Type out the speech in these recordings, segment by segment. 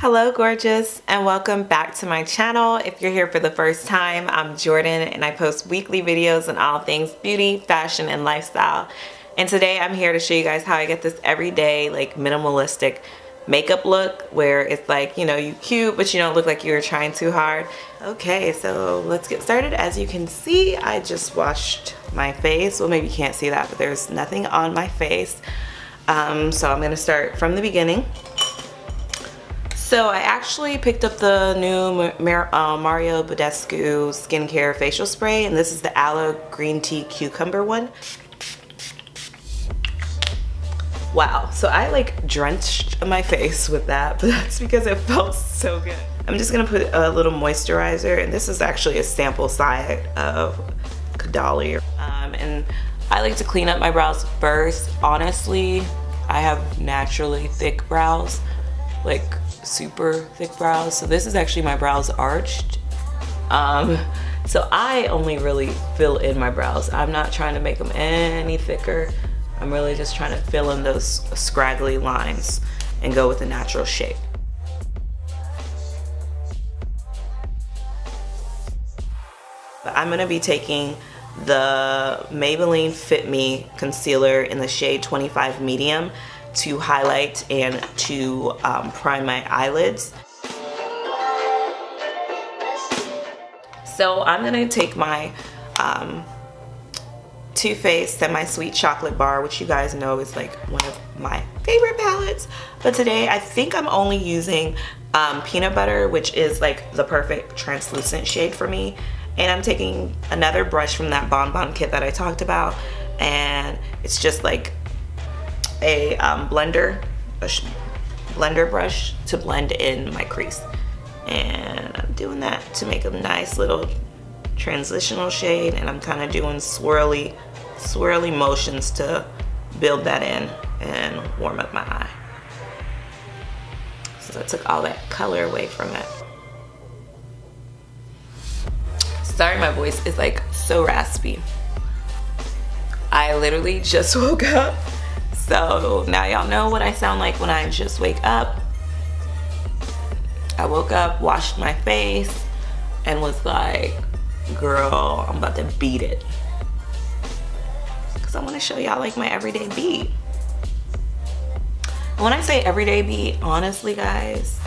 Hello gorgeous, and welcome back to my channel. If you're here for the first time, I'm Jordan and I post weekly videos on all things beauty, fashion, and lifestyle. And today I'm here to show you guys how I get this everyday like minimalistic makeup look where it's like, you know, you cute but you don't look like you're trying too hard. Okay, so let's get started. As you can see, I just washed my face. Well, maybe you can't see that, but there's nothing on my face. So I'm gonna start from the beginning. So I actually picked up the new Mario Badescu skincare facial spray, and this is the Aloe green tea cucumber one. Wow, so I like drenched my face with that, but that's because it felt so good. I'm just gonna put a little moisturizer, and this is actually a sample size of Kadali. And I like to clean up my brows first. Honestly, I have naturally thick brows, like super thick brows, so this is actually my brows arched. So I only really fill in my brows. I'm not trying to make them any thicker. I'm really just trying to fill in those scraggly lines and go with a natural shape. But I'm gonna be taking the Maybeline Fit Me concealer in the shade 25 medium to highlight and to prime my eyelids. So I'm gonna take my Too Faced Semi-Sweet Chocolate Bar, which you guys know is like one of my favorite palettes. But today I think I'm only using Peanut Butter, which is like the perfect translucent shade for me. And I'm taking another brush from that Bonbon kit that I talked about, and it's just like a blender brush to blend in my crease. And I'm doing that to make a nice little transitional shade, and I'm kind of doing swirly motions to build that in and warm up my eye. So I took all that color away from it. Sorry, my voice is like so raspy. I literally just woke up. So now y'all know what I sound like when I just wake up. I woke up, washed my face, and was like, girl, I'm about to beat it. Cause I wanna show y'all like my everyday beat. And when I say everyday beat, honestly guys,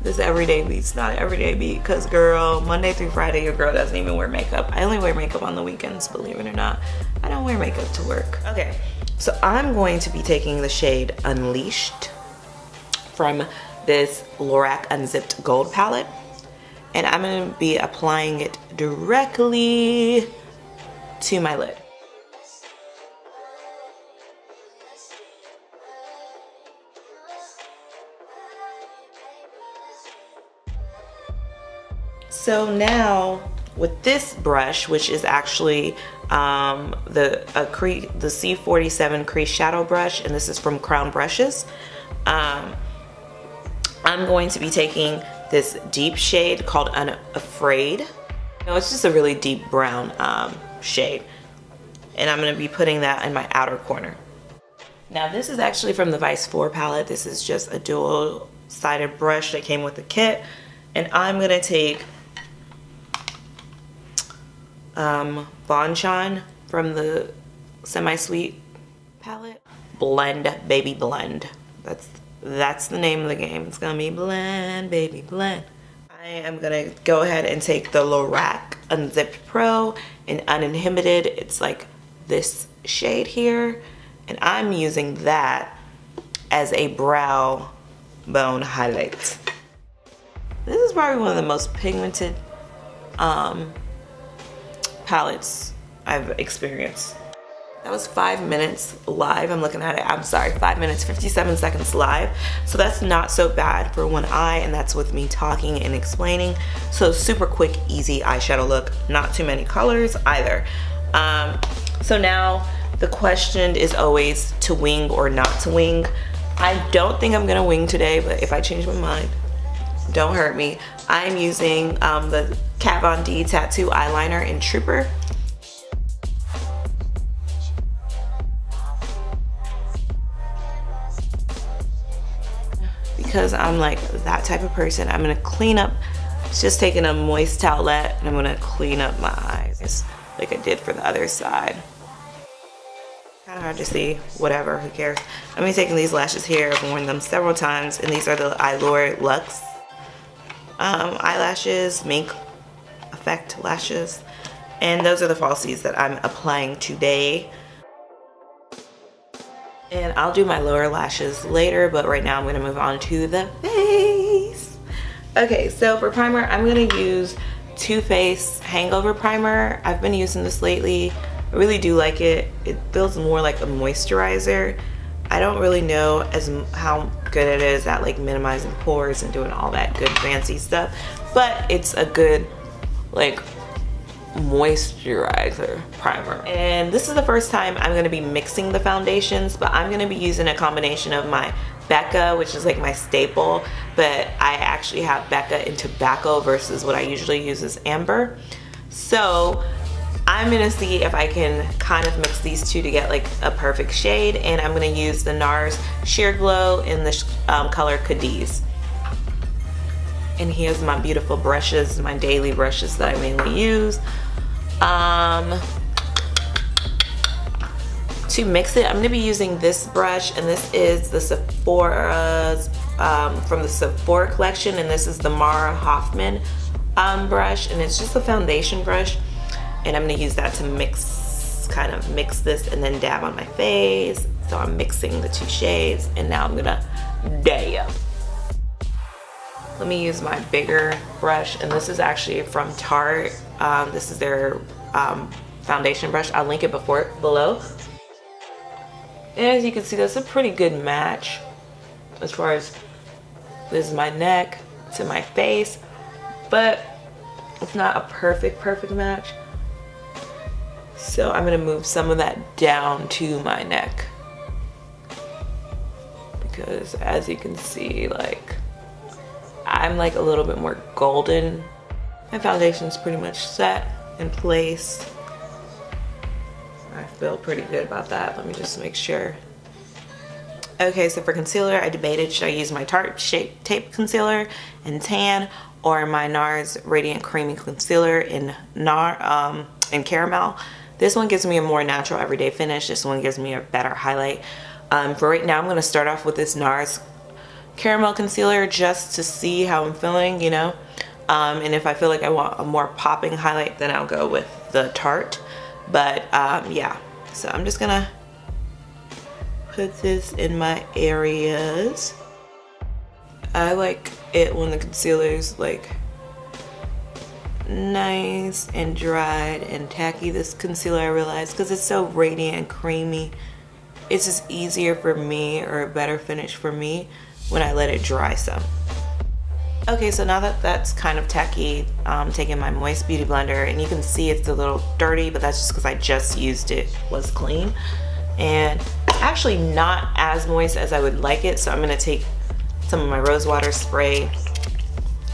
this everyday beat's not an everyday beat, because girl, Monday through Friday, your girl doesn't even wear makeup. I only wear makeup on the weekends, believe it or not. I don't wear makeup to work. Okay, so I'm going to be taking the shade Unleashed from this Lorac Unzipped Gold palette, and I'm gonna be applying it directly to my lid. So now with this brush, which is actually the C47 Crease Shadow Brush, and this is from Crown Brushes, I'm going to be taking this deep shade called Unafraid. No, it's just a really deep brown shade, and I'm going to be putting that in my outer corner. Now this is actually from the Vice 4 palette. This is just a dual-sided brush that came with the kit, and I'm going to take Bonchon from the Semi-Sweet palette. Blend, baby, blend. That's the name of the game. It's gonna be blend, baby, blend. I am gonna go ahead and take the Lorac Unzipped Pro in Uninhibited. It's like this shade here, and I'm using that as a brow bone highlight. This is probably one of the most pigmented palettes I've experienced. That was 5 minutes live. I'm looking at it. I'm sorry, 5 minutes, 57 seconds live. So that's not so bad for one eye, and that's with me talking and explaining. So super quick, easy eyeshadow look. Not too many colors either. So now the question is always to wing or not to wing. I don't think I'm gonna wing today, but if I change my mind, don't hurt me. I'm using the Kat Von D Tattoo Eyeliner in Trooper. because I'm like that type of person, I'm gonna clean up, just taking a moist towelette, and I'm gonna clean up my eyes like I did for the other side. Kind of hard to see, whatever, who cares. I'm gonna be taking these lashes here. I've worn them several times, and these are the Aloe Luxe eyelashes, Mink Effect lashes, and those are the falsies that I'm applying today. And I'll do my lower lashes later, but right now I'm gonna move on to the face. Okay, so for primer, I'm gonna use Too Faced Hangover Primer. I've been using this lately. I really do like it. It feels more like a moisturizer. I don't really know how good it is at like minimizing pores and doing all that good fancy stuff, but it's a good like moisturizer primer. And this is the first time I'm going to be mixing the foundations, but I'm going to be using a combination of my Becca, which is like my staple, but I actually have Becca in tobacco versus what I usually use is amber. So I'm gonna see if I can kind of mix these two to get like a perfect shade, and I'm gonna use the Nars Sheer Glow in the color Cadiz. And here's my beautiful brushes, my daily brushes that I mainly use. To mix it, I'm gonna be using this brush, and this is the Sephora's from the Sephora collection, and this is the Mara Hoffman brush, and it's just a foundation brush. And I'm gonna use that to kind of mix this and then dab on my face. So I'm mixing the two shades, and now I'm gonna dab. Let me use my bigger brush, and this is actually from Tarte. This is their foundation brush. I'll link it below. And as you can see, that's a pretty good match as far as this is my neck to my face, but it's not a perfect match. So I'm gonna move some of that down to my neck, because as you can see, like I'm like a little bit more golden. My foundation's pretty much set in place. I feel pretty good about that. Let me just make sure. Okay, so for concealer, I debated should I use my Tarte Shape Tape Concealer in tan or my Nars Radiant Creamy Concealer in Caramel. This one gives me a more natural everyday finish. This one gives me a better highlight. For right now, I'm going to start off with this Nars Caramel Concealer just to see how I'm feeling, you know. And if I feel like I want a more popping highlight, then I'll go with the Tarte. But yeah, so I'm just going to put this in my areas. I like it when the concealer is like nice and dried and tacky. This concealer, I realized, because it's so radiant and creamy, it's just easier for me, or a better finish for me, when I let it dry some. Okay, so now that that's kind of tacky, I'm taking my Moist Beauty Blender, and you can see it's a little dirty, but that's just because I just used it, was clean. And it's actually not as moist as I would like it, so I'm gonna take some of my Rosewater spray,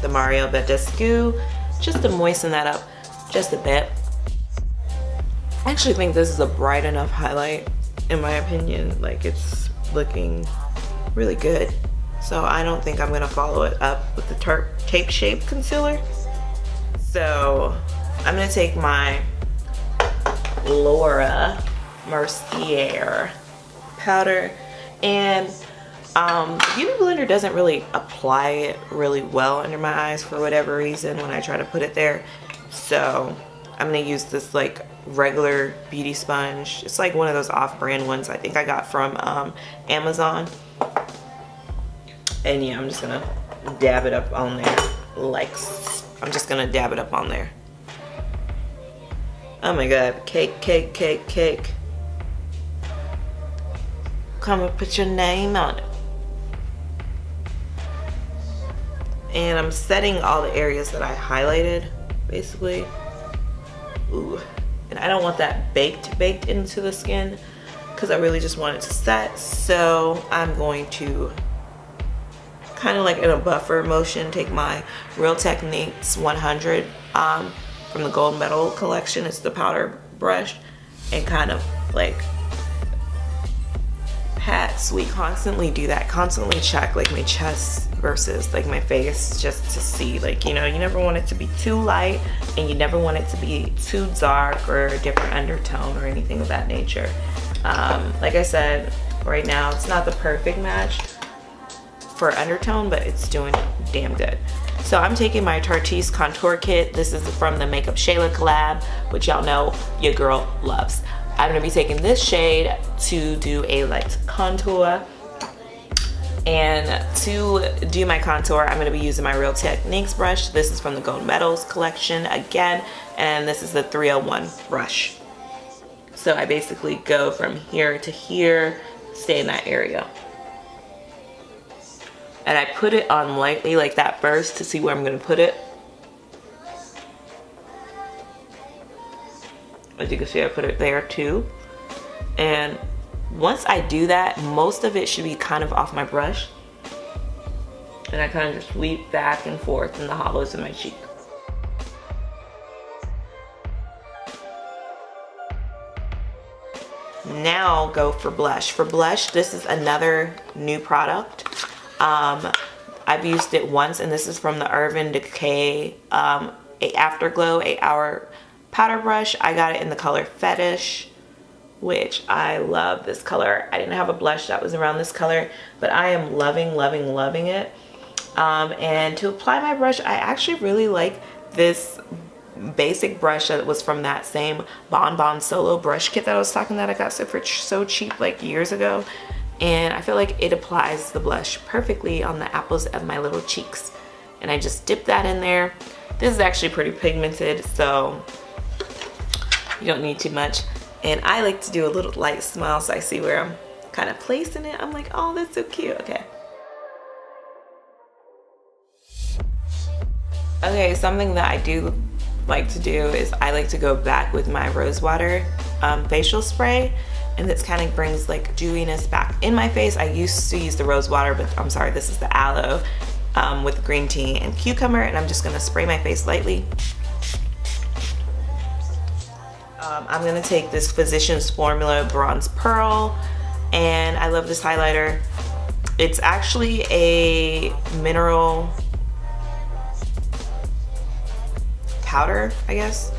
the Badescu, just to moisten that up just a bit. I actually think this is a bright enough highlight, in my opinion. Like, it's looking really good. So I don't think I'm gonna follow it up with the Tarte Tape Shape Concealer. So I'm gonna take my Laura Mercier powder, and the Beauty Blender doesn't really apply it really well under my eyes for whatever reason when I try to put it there. So I'm gonna use this like regular beauty sponge. It's like one of those off-brand ones I think I got from Amazon. And yeah, I'm just gonna dab it up on there. I'm just gonna dab it up on there. Oh my god, cake, cake, cake, cake. Come and put your name on it. And I'm setting all the areas that I highlighted, basically. Ooh. And I don't want that baked into the skin, because I really just want it to set. So I'm going to, kind of like in a buffer motion, take my Real Techniques 100 from the Gold Medal collection. It's the powder brush, and kind of like pat, sweet, constantly do that, constantly check like my chest versus like my face, just to see, like, you know, you never want it to be too light and you never want it to be too dark or a different undertone or anything of that nature. Like I said, right now it's not the perfect match for undertone, but it's doing damn good. So I'm taking my Tarteist contour kit. This is from the MakeupShayla collab, which y'all know your girl loves. I'm gonna be taking this shade to do a light contour. And to do my contour, I'm gonna be using my Real Techniques brush. This is from the Gold Medals collection again, and this is the 301 brush. So I basically go from here to here, stay in that area. And I put it on lightly like that first to see where I'm gonna put it. As you can see, I put it there too. And once I do that, most of it should be kind of off my brush. And I kind of just sweep back and forth in the hollows of my cheek. Now go for blush. For blush, this is another new product. I've used it once, and this is from the Urban Decay Afterglow 8-hour powder brush. I got it in the color Fetish, which I love this color. I didn't have a blush that was around this color, but I am loving, loving, loving it. And to apply my brush, I actually really like this basic brush that was from that same Bon Bon Solo brush kit that I was talking that I got so cheap like years ago. And I feel like it applies the blush perfectly on the apples of my little cheeks. And I just dip that in there. This is actually pretty pigmented, so you don't need too much. And I like to do a little light smile, so I see where I'm kind of placing it. I'm like, oh, that's so cute. Okay. Okay, something that I do like to do is I like to go back with my Rosewater facial spray, and this kind of brings like dewiness back in my face. I used to use the Rosewater, but I'm sorry, this is the Aloe with green tea and cucumber, and I'm just gonna spray my face lightly. I'm gonna take this Physicians Formula Bronze Pearl, and I love this highlighter. It's actually a mineral powder, I guess.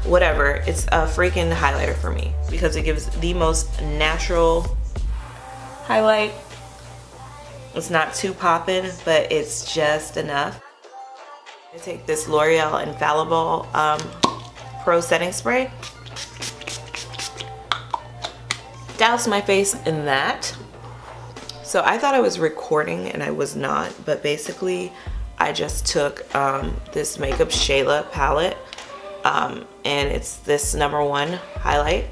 Whatever, it's a freaking highlighter for me because it gives the most natural highlight. It's not too poppin', but it's just enough. I take this L'Oreal Infallible Pro Setting Spray. Douse my face in that. So I thought I was recording and I was not, but basically I just took this MakeupShayla palette, and it's this #1 highlight,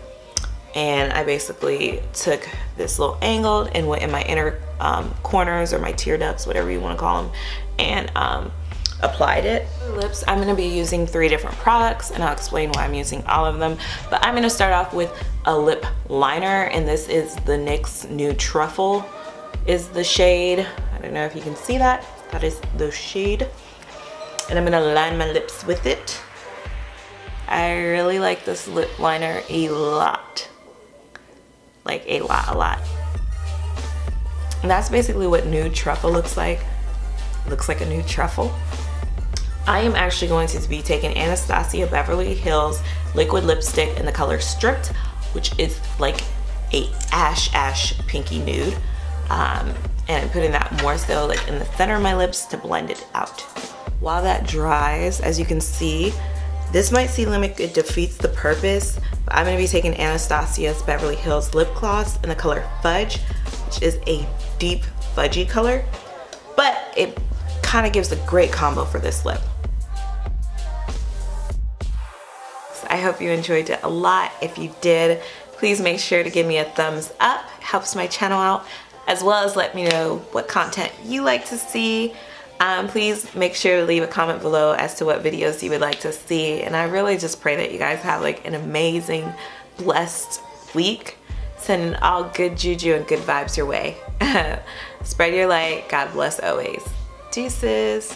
and I basically took this little angle and went in my inner corners, or my tear ducts, whatever you want to call them, and applied it. For lips, I'm going to be using 3 different products, and I'll explain why I'm using all of them. But I'm going to start off with a lip liner, and this is the NYX Nude Truffle is the shade. I don't know if you can see that. That is the shade, and I'm gonna line my lips with it. I really like this lip liner a lot, like a lot. And that's basically what Nude Truffle looks like. Looks like a nude truffle. I am actually going to be taking Anastasia Beverly Hills liquid lipstick in the color Stripped, which is like a ash pinky nude. And I'm putting that more so like in the center of my lips to blend it out. While that dries, as you can see, this might seem like it defeats the purpose, but I'm going to be taking Anastasia's Beverly Hills lip gloss in the color Fudge, which is a deep fudgy color, but it kind of gives a great combo for this lip. So I hope you enjoyed it a lot. If you did, please make sure to give me a thumbs up. It helps my channel out, as well as let me know what content you like to see. Please make sure to leave a comment below as to what videos you would like to see, and I really just pray that you guys have like an amazing, blessed week. Sending all good juju and good vibes your way. Spread your light. God bless always. Deuces.